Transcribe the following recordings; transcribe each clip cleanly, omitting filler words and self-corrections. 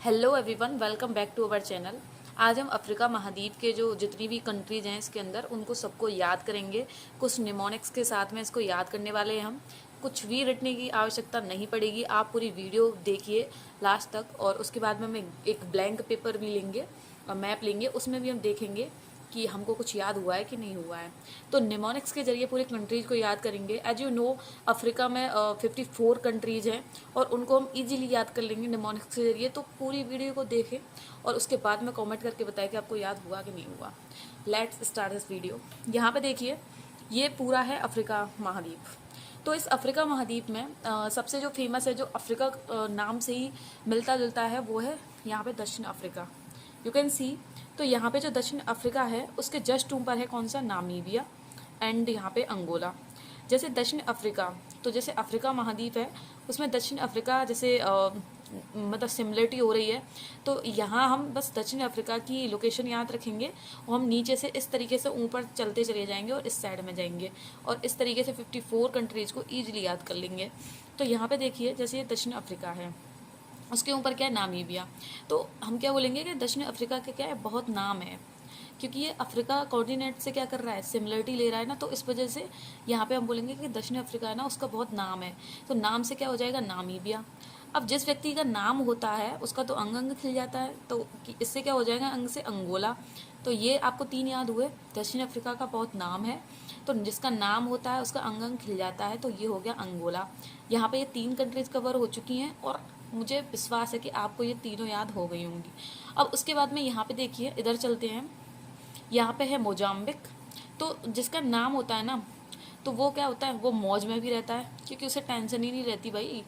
Hello everyone, welcome back to our channel. आज हम Africa महाद्वीप के जो जितनी भी कंट्रीज हैं इसके अंदर उनको सबको याद करेंगे। कुछ निमोनिक्स के साथ में इसको याद करने वाले हैं हम। कुछ भी रटने की आवश्यकता नहीं पड़ेगी, आप पूरी वीडियो देखिए लास्ट तक। और उसके बाद में हम एक ब्लैंक पेपर भी लेंगे और मैप लेंगे, उसमें भी हम देखेंगे कि हमको कुछ याद हुआ है कि नहीं हुआ है। तो निमोनिक्स के जरिए पूरी कंट्रीज़ को याद करेंगे। एज यू नो, अफ्रीका में 54 कंट्रीज़ हैं और उनको हम इजीली याद कर लेंगे निमोनिक्स के जरिए। तो पूरी वीडियो को देखें और उसके बाद में कमेंट करके बताएं कि आपको याद हुआ कि नहीं हुआ। Let's start this video. यहाँ पे देखिए, ये पूरा है अफ्रीका महाद्वीप। तो इस अफ्रीका महाद्वीप में सबसे जो फेमस है, जो अफ्रीका नाम से ही मिलता जुलता है, वो है यहाँ पे दक्षिण अफ्रीका। You can see. तो यहाँ पे जो दक्षिण अफ्रीका है उसके जस्ट ऊपर है कौन सा, नामीबिया एंड यहाँ पे अंगोला। जैसे दक्षिण अफ्रीका, तो जैसे अफ्रीका महाद्वीप है उसमें दक्षिण अफ्रीका जैसे मतलब सिमिलरिटी हो रही है। तो यहाँ हम बस दक्षिण अफ्रीका की लोकेशन याद रखेंगे और हम नीचे से इस तरीके से ऊपर चलते चले जाएंगे और इस साइड में जाएंगे और इस तरीके से 54 कंट्रीज़ को ईजिली याद कर लेंगे। तो यहाँ पे देखिए, जैसे ये दक्षिण अफ्रीका है, उसके ऊपर क्या है, नामीबिया। तो हम क्या बोलेंगे कि दक्षिण अफ्रीका के क्या है, बहुत नाम है, क्योंकि ये अफ्रीका कॉन्टिनेंट से क्या कर रहा है, सिमिलरिटी ले रहा है ना। तो इस वजह से यहाँ पे हम बोलेंगे कि दक्षिण अफ्रीका है ना, उसका बहुत नाम है। तो नाम से क्या हो जाएगा, नामीबिया। अब जिस व्यक्ति का नाम होता है उसका तो अंग अंग खिल जाता है, तो इससे क्या हो जाएगा, अंग से अंगोला। तो ये आपको 3 याद हुए। दक्षिण अफ्रीका का बहुत नाम है, तो जिसका नाम होता है उसका अंग अंग खिल जाता है, तो ये हो गया अंगोला। यहाँ पे ये 3 कंट्रीज कवर हो चुकी हैं और मुझे विश्वास है कि आपको ये तीनों याद हो गई होंगी। अब उसके बाद में यहाँ पे देखिए, इधर चलते हैं। यहाँ पे है मोजाम्बिक। तो जिसका नाम होता है ना, तो वो क्या होता है, वो मौज में भी रहता है, क्योंकि उसे टेंशन ही नहीं रहती भाई।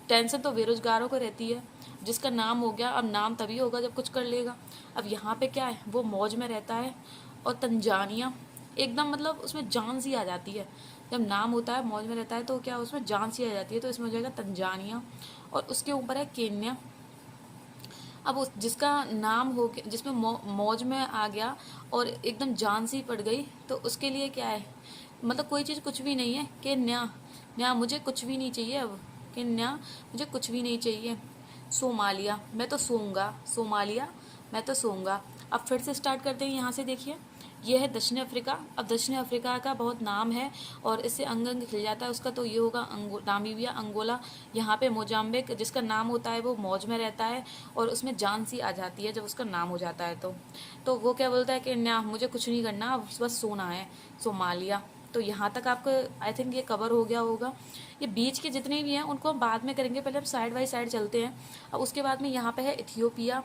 टेंशन तो बेरोजगारों को रहती है। जिसका नाम हो गया, अब नाम तभी होगा जब कुछ कर लेगा। अब यहाँ पे क्या है, वो मौज में रहता है। और तंजानिया, एकदम मतलब उसमें जान सी आ जाती है। जब नाम होता है, मौज में रहता है, तो क्या उसमें जान सी आ जाती है, तो इसमें हो जाएगा तंजानिया। और उसके ऊपर है केन्या। अब उस जिसका नाम हो गया, जिसमें मौज में आ गया और एकदम जान सी पड़ गई, तो उसके लिए क्या है, मतलब कोई चीज़ कुछ भी नहीं है, कि न्या न्या मुझे कुछ भी नहीं चाहिए अब, कि न्या मुझे कुछ भी नहीं चाहिए। सोमालिया, मैं तो सोऊंगा। सोमालिया, मैं तो सोऊंगा। अब फिर से स्टार्ट करते हैं, यहाँ से देखिए, ये है दक्षिण अफ्रीका। अब दक्षिण अफ्रीका का बहुत नाम है और इससे अंग अंग खिल जाता है उसका, तो ये होगा नामीबिया, अंगोला। यहाँ पे मोजाम्बिक, जिसका नाम होता है वो मौज में रहता है और उसमें जान सी आ जाती है जब उसका नाम हो जाता है। तो वो क्या बोलता है कि ना, मुझे कुछ नहीं करना, बस सोना है। सोमालिया। तो यहाँ तक आपको आई थिंक ये कवर हो गया होगा। ये बीच के जितने भी हैं उनको हम बाद में करेंगे, पहले हम साइड बाई साइड चलते हैं। अब उसके बाद में यहाँ पे है इथियोपिया।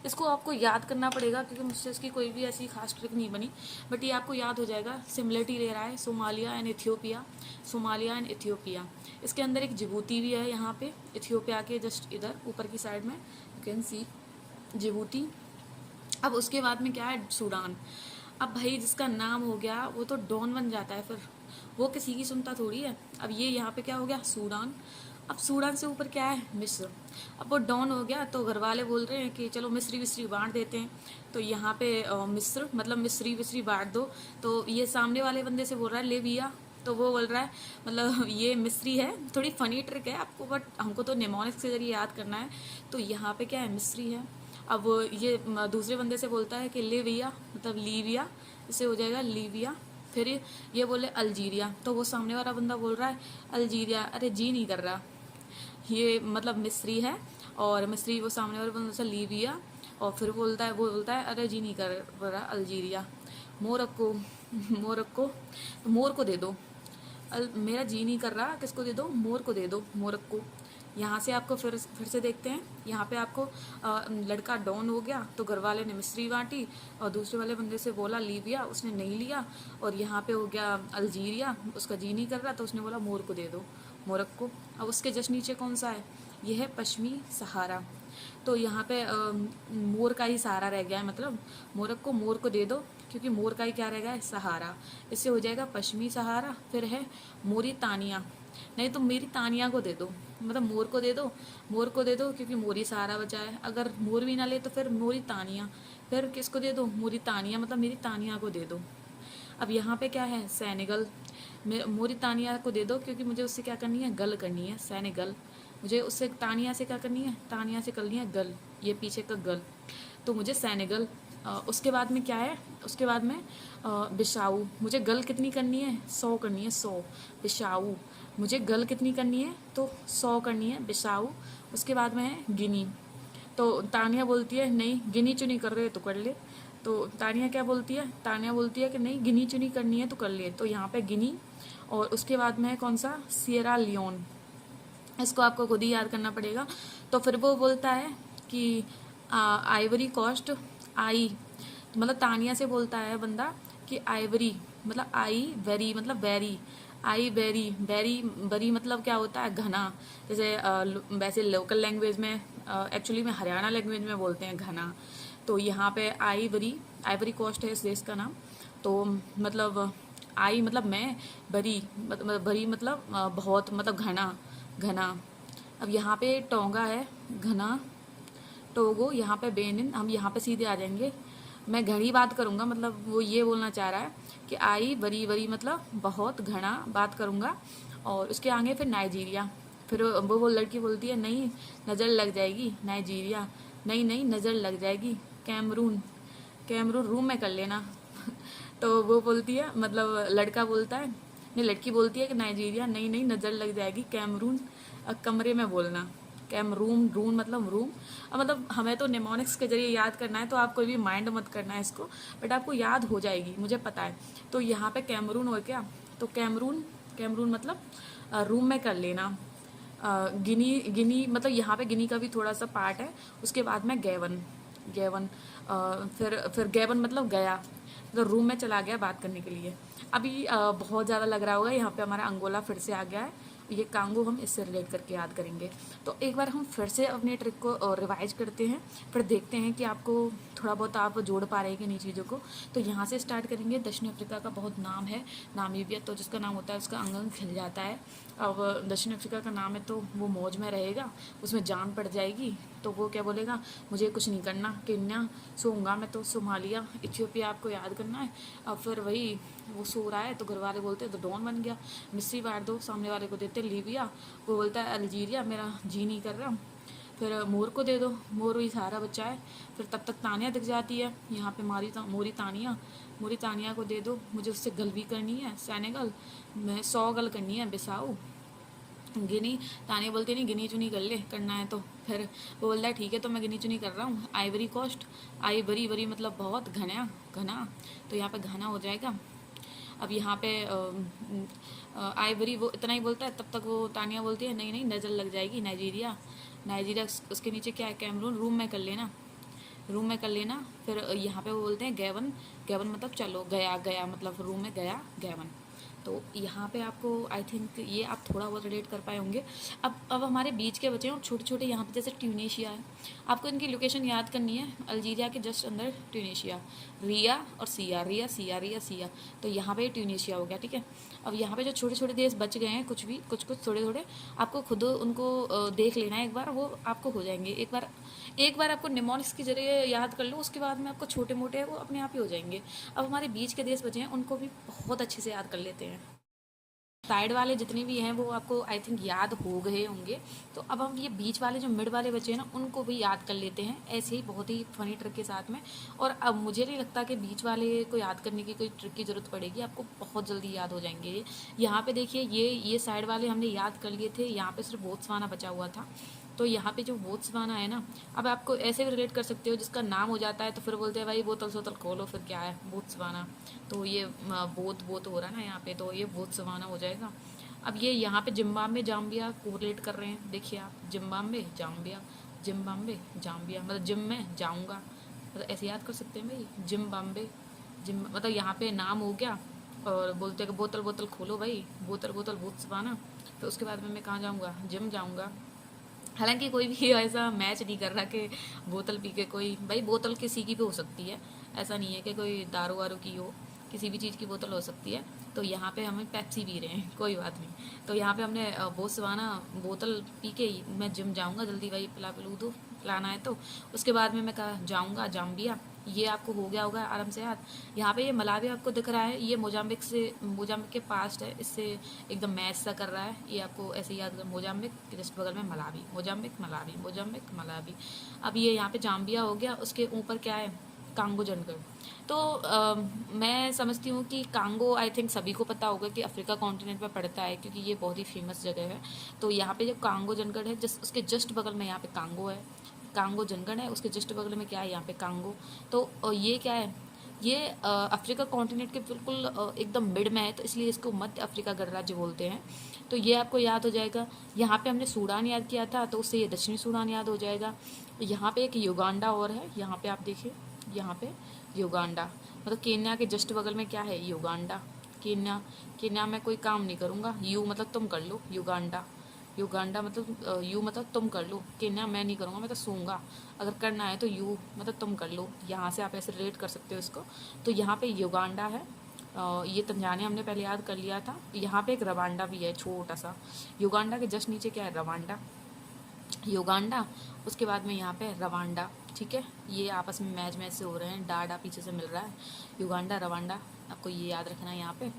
इसको आपको याद करना पड़ेगा क्योंकि मुझसे इसकी कोई भी ऐसी खास ट्रिक नहीं बनी, बट ये आपको याद हो जाएगा। सिमिलरिटी ले रहा है Somalia and Ethiopia, Somalia and Ethiopia. इसके अंदर एक जिबूती भी है, यहाँ पे इथियोपिया के जस्ट इधर ऊपर की साइड में यू कैन सी जिबूती। अब उसके बाद में क्या है, सूडान। अब भाई जिसका नाम हो गया वो तो डॉन बन जाता है, फिर वो किसी की सुनता थोड़ी है। अब ये यहाँ पे क्या हो गया, सूडान। अब सूडान से ऊपर क्या है, मिस्र। अब वो डॉन हो गया, तो घर वाले बोल रहे हैं कि चलो मिस्री विस्री बांट देते हैं। तो यहाँ पे मिस्र मतलब मिस्री विस्री बांट दो। तो ये सामने वाले बंदे से बोल रहा है लिबिया, तो वो बोल रहा है मतलब ये मिस्री है। थोड़ी फनी ट्रिक है आपको, बट हमको तो निमोनिक्स के जरिए याद करना है। तो यहाँ पे क्या है, मिस्री है। अब ये दूसरे बंदे से बोलता है कि लिबिया मतलब लीबिया, इससे हो जाएगा लीबिया। फिर ये बोले अल्जीरिया, तो वो सामने वाला बंदा बोल रहा है अल्जीरिया, अरे जी नहीं कर रहा, ये मतलब मिस्री है। और मिस्री वो सामने वाले बंदे से लीबिया, और फिर वो बोलता है अरे जी नहीं कर रहा, अल्जीरिया। मोरक्को, मोरक्को, तो मोर को दे दो। मेरा जी नहीं कर रहा, किसको दे दो, मोर को दे दो, मोरक्को। यहाँ से आपको फिर से देखते हैं। यहाँ पे आपको लड़का डॉन हो गया, तो घर वाले ने मिस्री बांटी और दूसरे वाले बंदे से बोला लीबिया, उसने नहीं लिया। और यहाँ पे हो गया अल्जीरिया, उसका जी नहीं कर रहा, तो उसने बोला मोर को दे दो, मोरक्को। अब उसके जस्ट नीचे कौन सा है, ये है पश्चिमी सहारा। तो यहाँ पे मोर का ही सहारा रह गया है, मतलब मोरक्को, मोर को दे दो, क्योंकि मोर का ही क्या रह गया है, सहारा। इससे हो जाएगा पश्चिमी सहारा। फिर है मोरितानिया, नहीं तो मेरी तानिया को दे दो, मतलब मोर को दे दो, मोर को दे दो, क्योंकि मोरी सहारा बचा है। अगर मोर भी ना ले तो फिर मोरी तानिया, फिर किसको दे दो, मोरी तानिया, मतलब मेरी तानिया को दे दो। अब यहाँ पे क्या है, सेनेगल। मोरी तानिया को दे दो, क्योंकि मुझे उससे क्या करनी है, गल करनी है, सेनेगल। मुझे उससे तानिया से क्या करनी है, तानिया से करनी है गल, ये पीछे का गल, तो मुझे सेनेगल। उसके बाद में क्या है, उसके बाद में बिसाऊ, मुझे गल कितनी करनी है, 100 करनी है, 100 बिसाऊ। मुझे गल कितनी करनी है, तो 100 करनी है बिसाऊ। उसके बाद में है गिनी। तो तानिया बोलती है नहीं गिनी चुनी कर रहे हो तो कर ले। तो तानिया क्या बोलती है, तानिया बोलती है कि नहीं गिनी चुनी करनी है तो कर ले। तो यहाँ पे गिनी, और उसके बाद में है कौन सा, सियरा लियोन। इसको आपको खुद ही याद करना पड़ेगा। तो फिर वो बोलता है कि आइवरी कोस्ट, आई मतलब तानिया से बोलता है बंदा कि आइवरी मतलब आई वेरी मतलब वेरी, आई वेरी, वेरी बरी मतलब क्या होता है, घना। जैसे वैसे लोकल लैंग्वेज में, एक्चुअली में हरियाणा लैंग्वेज में बोलते हैं घना। तो यहाँ पे आइवरी, आइवरी कोस्ट है इस देश का नाम। तो मतलब आई मतलब मैं, बरी मतलब बरी मतलब बहुत मतलब घना, घना। अब यहाँ पे टोंगा है घना, टोगो, यहाँ पे बेनिन, हम यहाँ पे सीधे आ जाएंगे। मैं घनी बात करूँगा, मतलब वो ये बोलना चाह रहा है कि आई बरी बरी मतलब बहुत घना बात करूँगा। और उसके आगे फिर नाइजीरिया, फिर वो लड़की बोलती है नहीं नज़र लग जाएगी, नाइजीरिया, नहीं नहीं नज़र लग जाएगी, कैमरून, कैमरून रूम में कर लेना। तो वो बोलती है, मतलब लड़का बोलता है, नहीं लड़की बोलती है कि नाइजीरिया, नहीं नहीं नज़र लग जाएगी, कैमरून, कमरे में बोलना। कैमरून, रून मतलब रूम। अब मतलब हमें तो निमोनिक्स के जरिए याद करना है, तो आप कोई भी माइंड मत करना है इसको, बट आपको याद हो जाएगी, मुझे पता है। तो यहाँ पे कैमरून हो क्या, तो कैमरून, कैमरून मतलब रूम में कर लेना। गिनी, गिनी मतलब यहाँ पे गिनी का भी थोड़ा सा पार्ट है। उसके बाद में गैवन, गैवन, फिर गैवन मतलब गया, तो रूम में चला गया बात करने के लिए। अभी बहुत ज़्यादा लग रहा होगा, यहाँ पे हमारा अंगोला फिर से आ गया है, ये कांगो हम इससे रिलेट करके याद करेंगे। तो एक बार हम फिर से अपने ट्रिक को रिवाइज करते हैं, फिर देखते हैं कि आपको थोड़ा बहुत आप जोड़ पा रहे हैं कि नहीं चीज़ों को। तो यहाँ से स्टार्ट करेंगे। दक्षिण अफ्रीका का बहुत नाम है, नामीबिया, तो जिसका नाम होता है उसका अंग खिल जाता है। अब दक्षिण अफ्रीका का नाम है तो वो मौज में रहेगा, उसमें जान पड़ जाएगी, तो वो क्या बोलेगा, मुझे कुछ नहीं करना, केन्या सोऊंगा मैं, तो सोमालिया, इथियोपिया आपको याद करना है। अब फिर वही वो सो रहा है तो घर वाले बोलते हैं तो डॉन बन गया, मिस्री बांट दो, सामने वाले को देते लीबिया, वो बोलता है अल्जीरिया, मेरा जी नहीं कर रहा। फिर मोर को दे दो, मोर ही सारा बच्चा है। फिर तब तक तानिया दिख जाती है, यहाँ पे मोरी तानिया, मोरी तानिया को दे दो, मुझे उससे गल भी करनी है, सेनेगल, मैं 100 गल करनी है, बिसाऊ, गिनी। तानिया बोलती नहीं गिनी चुनी कर ले, करना है तो। फिर वो बोलता है ठीक है तो मैं गिनी चुनी कर रहा हूँ। आइवरी कोस्ट, आई बरी, बरी मतलब बहुत घना, घना, तो यहाँ पे घना हो जाएगा। अब यहाँ पे आइवरी वो इतना ही बोलता है, तब तक वो तानिया बोलती है नहीं नहीं नज़र लग जाएगी, नाइजीरिया, नाइजीरिया, उसके नीचे क्या है, कैमरून, रूम में कर लेना, रूम में कर लेना। फिर यहाँ पे वो बोलते हैं गैवन, गैवन मतलब चलो, गया, गया मतलब रूम में गया, गैवन। तो यहाँ पे आपको आई थिंक ये आप थोड़ा बहुत रिलेट कर पाए होंगे। अब हमारे बीच के बचे हैं छोटे छोटे, यहाँ पे जैसे ट्यूनेशिया है, आपको इनकी लोकेशन याद करनी है, अल्जीरिया के जस्ट अंदर ट्यूनेशिया, रिया और सिया, रिया सिया, रिया सिया, तो यहाँ पे ट्यूनेशिया हो गया, ठीक है। अब यहाँ पे जो छोटे छोटे देश बच गए हैं, कुछ भी कुछ कुछ थोड़े थोड़े, आपको खुद उनको देख लेना है एक बार, वो आपको हो जाएंगे। एक बार आपको निमोनिक्स के जरिए याद कर लो, उसके बाद में आपको छोटे मोटे वो अपने आप ही हो जाएंगे। अब हमारे बीच के देश बचे हैं, उनको भी बहुत अच्छे से याद कर लेते हैं। साइड वाले जितने भी हैं वो आपको आई थिंक याद हो गए होंगे। तो अब हम ये बीच वाले जो मिड वाले बचे हैं ना, उनको भी याद कर लेते हैं ऐसे ही बहुत ही फनी ट्रिक के साथ में। और अब मुझे नहीं लगता कि बीच वाले को याद करने की कोई ट्रिक की ज़रूरत पड़ेगी, आपको बहुत जल्दी याद हो जाएंगे ये। यहाँ पे देखिए ये साइड वाले हमने याद कर लिए थे, यहाँ पे सिर्फ बोत्सवाना बचा हुआ था। तो यहाँ पे जो बोत्सवाना है ना, अब आपको ऐसे भी रिलेट कर सकते हो, जिसका नाम हो जाता है तो फिर बोलते हैं भाई बोतल सोतल खोलो, फिर क्या है बोत्सवाना। तो ये बोत हो रहा है ना यहाँ पे, तो ये बोत्सवाना हो जाएगा। अब ये यहाँ पे जिम्बाब्वे जाम्बिया को रिलेट कर रहे हैं, देखिए आप, जिम्बाब्वे जाम्बिया, जिम्बाब्वे जाम्बिया मतलब जिम में जाऊँगा, मतलब ऐसे याद कर सकते हैं भाई, जिम्बाब्वे, जिम मतलब यहाँ पे नाम हो गया। और बोलते हैं कि बोतल बोतल खोलो भाई, बोतल बोतल बोत्सवाना, तो उसके बाद में मैं कहाँ जाऊँगा, जिम जाऊँगा। हालांकि कोई भी ऐसा मैच नहीं कर रहा कि बोतल पी के कोई, भाई बोतल किसी की भी हो सकती है, ऐसा नहीं है कि कोई दारू वारू की हो, किसी भी चीज़ की बोतल हो सकती है। तो यहाँ पे हमें पेप्सी पी रहे हैं, कोई बात नहीं। तो यहाँ पे हमने बोत्सवाना बोतल पी के मैं जिम जाऊँगा जल्दी, वही पिलू दो पिलाना है। तो उसके बाद में मैं कहा जाऊँगा जाम्बिया, ये आपको हो गया होगा आराम से याद। यहाँ पे ये मलावी आपको दिख रहा है, ये मोजाम्बिक के पास्ट है, इससे एकदम मैच सा कर रहा है। ये आपको ऐसे याद कर, मोजाम्बिक के जस्ट बगल में Malawi, Mozambique Malawi, Mozambique Malawi. अब ये यहाँ पे जाम्बिया हो गया, उसके ऊपर क्या है, कांगो जनगढ़। तो मैं समझती हूँ कि कांगो आई थिंक सभी को पता होगा कि अफ्रीका कॉन्टिनेंट में पड़ता है, क्योंकि ये बहुत ही फेमस जगह है। तो यहाँ पे जो कांगो जनगढ़ है, उसके जस्ट बगल में यहाँ पे कांगो है, कांगो जनगढ़ है, उसके जस्ट बगल में क्या है, यहाँ पे कांगो। तो ये क्या है, ये अफ्रीका कॉन्टिनेंट के बिल्कुल एकदम मिड में है, तो इसलिए इसको मध्य अफ्रीका गणराज्य बोलते हैं। तो ये आपको याद हो जाएगा। यहाँ पे हमने सूडान याद किया था, तो उससे ये दक्षिणी सूडान याद हो जाएगा। यहाँ पे एक युगांडा और है, यहाँ पे आप देखिए, यहाँ पे युगांडा, मतलब केन्या के जस्ट बगल में क्या है, युगांडा। केन्या, केन्या में कोई काम नहीं करूँगा, यू मतलब तुम कर लो, युगांडा, युगांडा मतलब यू मतलब तुम कर लो, केन्या मैं नहीं करूँगा, मैं तो सूंगा। अगर करना है तो यू मतलब तुम कर लो, यहाँ से आप ऐसे रिलेट कर सकते हो इसको। तो यहाँ पे युगांडा है, ये तंजानिया हमने पहले याद कर लिया था। यहाँ पे एक रवांडा भी है छोटा सा, युगांडा के जस्ट नीचे क्या है, रवांडा, युगांडा, उसके बाद में यहाँ पे रवांडा। ठीक है, ये आपस में मैच से हो रहे हैं, डाडा पीछे से मिल रहा है, युगांडा रवांडा, आपको ये याद रखना है यहाँ पे।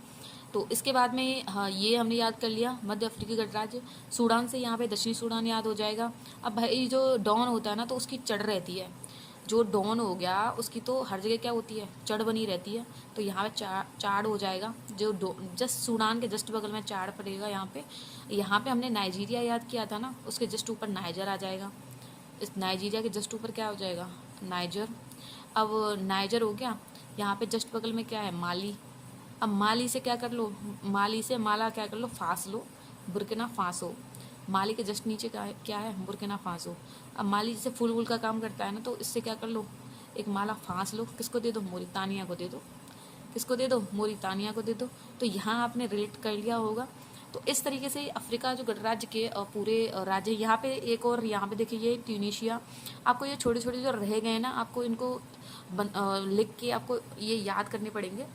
तो इसके बाद में हाँ, ये हमने याद कर लिया मध्य अफ्रीकी गणराज्य। सूडान से यहाँ पे दक्षिणी सूडान याद हो जाएगा। अब भाई जो डॉन होता है ना, तो उसकी चढ़ रहती है, जो डॉन हो गया उसकी तो हर जगह क्या होती है, चढ़ बनी रहती है। तो यहाँ पे चाड़ हो जाएगा, जो जस्ट सूडान के जस्ट बगल में चाड़ पड़ेगा यहाँ पे। यहाँ पे हमने नाइजीरिया याद किया था ना, उसके जस्ट ऊपर नाइजर आ जाएगा। इस नाइजीरिया के जस्ट ऊपर क्या हो जाएगा, नाइजर। अब नाइजर हो गया, यहाँ पे जस्ट बगल में क्या है, माली। अब माली से क्या कर लो, माली से माला क्या कर लो, फांस लो, बुर्किना फासो। माली के जस्ट नीचे क्या है, बुर्किना फासो। अब माली जैसे फूल वूल का काम करता है ना, तो इससे क्या कर लो, एक माला फांस लो, किसको दे दो, मोरितानिया को दे दो, किसको दे दो, मोरितानिया को दे दो। तो यहाँ आपने रिलेट कर लिया होगा। तो इस तरीके से अफ्रीका जो गणराज्य के पूरे राज्य, यहाँ पे एक और यहाँ पे देखिए, ये ट्यूनीशिया। आपको ये छोटे छोटे जो रह गए ना, आपको इनको लिख के आपको ये याद करने पड़ेंगे।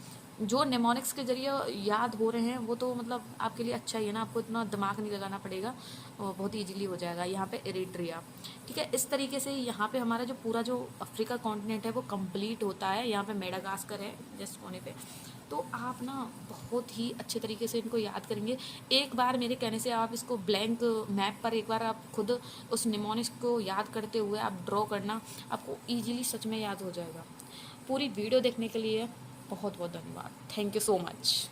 जो नेमोनिक्स के जरिए याद हो रहे हैं वो तो मतलब आपके लिए अच्छा ही है ना, आपको इतना दिमाग नहीं लगाना पड़ेगा, बहुत ईजीली हो जाएगा। यहाँ पे एरिट्रिया, ठीक है। इस तरीके से यहाँ पे हमारा जो पूरा जो अफ्रीका कॉन्टिनेंट है वो कंप्लीट होता है। यहाँ पे मेडागास्कर है जस्ट कोने पे। तो आप ना बहुत ही अच्छे तरीके से इनको याद करेंगे। एक बार मेरे कहने से आप इसको ब्लैंक मैप पर एक बार आप खुद उस निमोनिक्स को याद करते हुए आप ड्रॉ करना, आपको ईजिली सच में याद हो जाएगा। पूरी वीडियो देखने के लिए बहुत बहुत धन्यवाद। Thank you so much.